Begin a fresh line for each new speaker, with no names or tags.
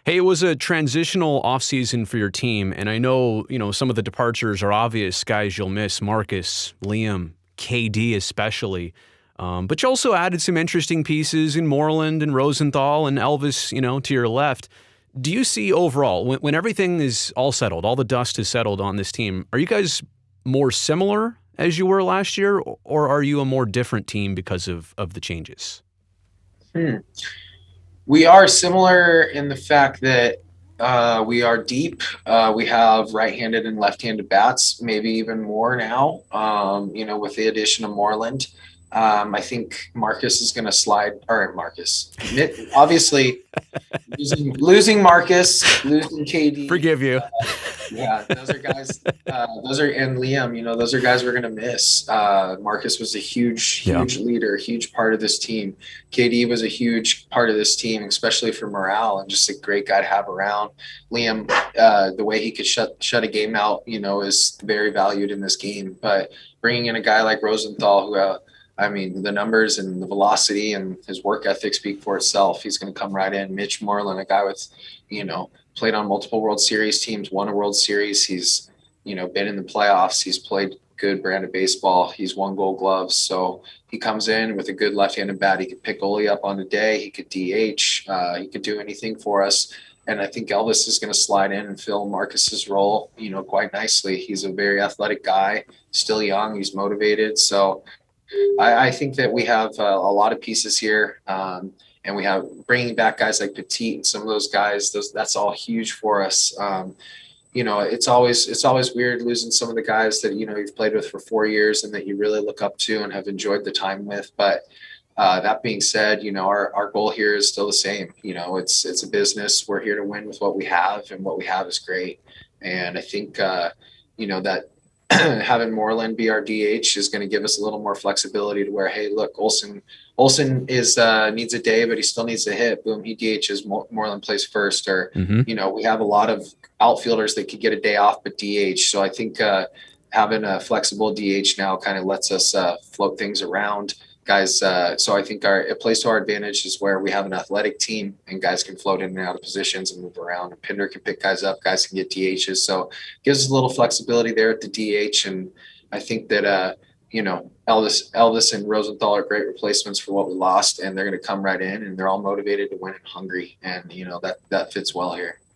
Hey, it was a transitional offseason for your team, and I know, some of the departures are obvious guys you'll miss, Marcus, Liam, KD especially. But you also added some interesting pieces in Moreland and Rosenthal and Elvis, to your left. Do you see overall, when everything is all settled, all the dust is settled on this team, are you guys more similar as you were last year, or are you a more different team because of the changes?
Hmm. We are similar in the fact that we are deep. We have right-handed and left-handed bats, maybe even more now. With the addition of Moreland, I think Marcus is going to slide. Or Marcus, obviously losing Marcus, losing KD.
Forgive you.
Yeah, those are guys. Those are and Liam. Those are guys we're gonna miss. Marcus was a huge,
Yeah.
huge leader, huge part of this team. KD was a huge part of this team, especially for morale and just a great guy to have around. Liam, the way he could shut a game out, is very valued in this game. But bringing in a guy like Rosenthal, who I mean, the numbers and the velocity and his work ethic speak for itself. He's going to come right in. Mitch Moreland, a guy with, played on multiple World Series teams, won a World Series. He's, been in the playoffs. He's played good brand of baseball. He's won Gold Gloves. So he comes in with a good left-handed bat. He could pick Oli up on the day. He could DH. He could do anything for us. And I think Elvis is going to slide in and fill Marcus's role, quite nicely. He's a very athletic guy, still young. He's motivated. So I think that we have a lot of pieces here, and we have bringing back guys like Petit and some of those guys. That's all huge for us. It's always weird losing some of the guys that you've played with for 4 years and that you really look up to and have enjoyed the time with. But that being said, our goal here is still the same. It's a business. We're here to win with what we have, and what we have is great. And I think that having Moreland be our DH is going to give us a little more flexibility to where, hey, look, Olson is needs a day, but he still needs to hit. Boom, he DHs. Moreland plays first, or
Hmm.
we have a lot of outfielders that could get a day off but DH. So I think having a flexible DH now kind of lets us float things around, guys. So I think it plays to our advantage is where we have an athletic team and guys can float in and out of positions and move around. And Pinder can pick guys up, guys can get DHs. So it gives us a little flexibility there at the DH. And I think that Elvis and Rosenthal are great replacements for what we lost, and they're going to come right in, and they're all motivated to win and hungry, and that fits well here.